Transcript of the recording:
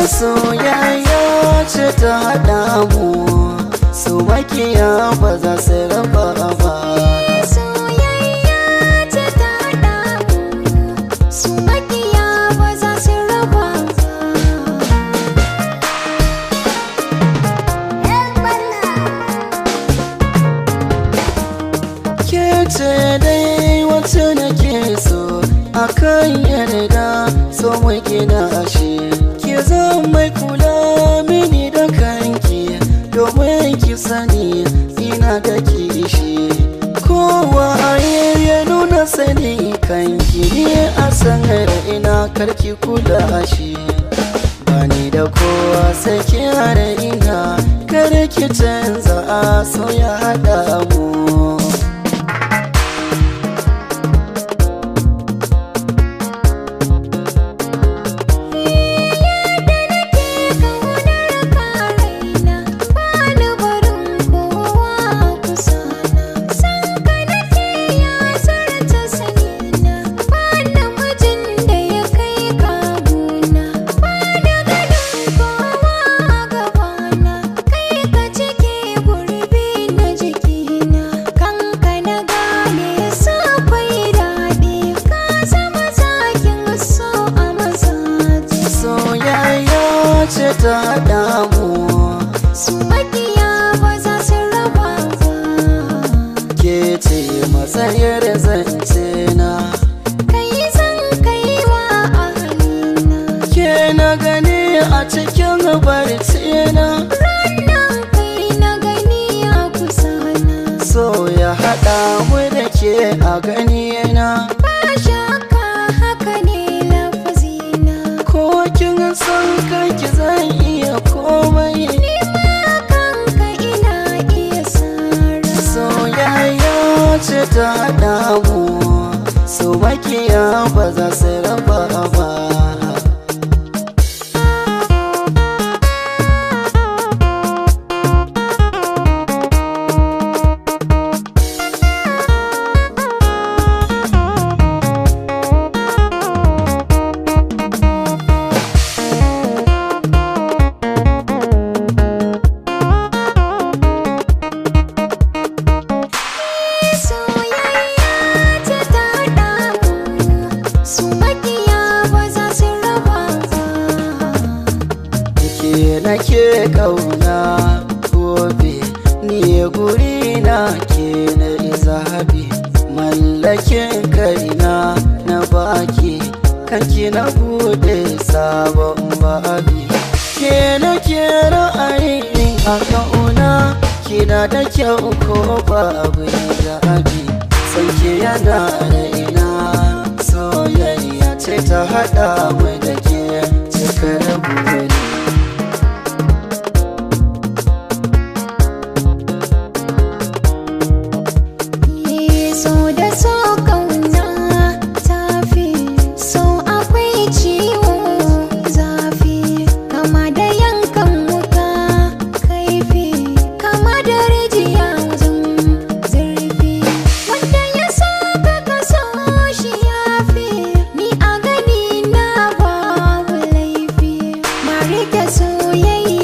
Soyayya ce ta haɗa mu, su makiya ba za su raba ba. Soyayya ce ta haɗa mu, su makiya ba za su raba ba. Ke ce dai wacce nake so, akan yarda so mu gina shi. Ki zan mai kula mini da kanki, domin ki sani ina da kishi. Kowa ya nuna sani kanki, ni a sanar ina karki kula shi. Bani da kowa sai ki hare ina, kar ki canza a so ya haɗa mu. Ce ta haɗa mu, su makiya ba za su raba ba. ke ce matsayar zance na, kai zan kaiwa a halina. ke na gani a cikin barci na, ranar kai na gani a kusa na. so ya haɗa mu da ke a gani na, ba shakka haka ne lafazina. ko kin san kanki zan iya komai, ni ma kanka ina iya sara. soyayya ce ta haɗa mu, su makiya ba za su raba ba. Nake kauna gobe, ni guri na ke na izabi. Mallakin kaina na baki, kanki na bude sabon babi. Ke nake ra'ayin a kauna, kina da kyau ko babu zabi. Sanke yana raina, soyayya ce ta haɗa mu da ke cikar buri. So da so kauna tafi, so akwai ciwo zafi, kama da yankan wuka kaifi, kama da rijiya wajen zurfi. Wanda ya so ka so shi yafi, ni a gani na babu laifi. Na rike soyayya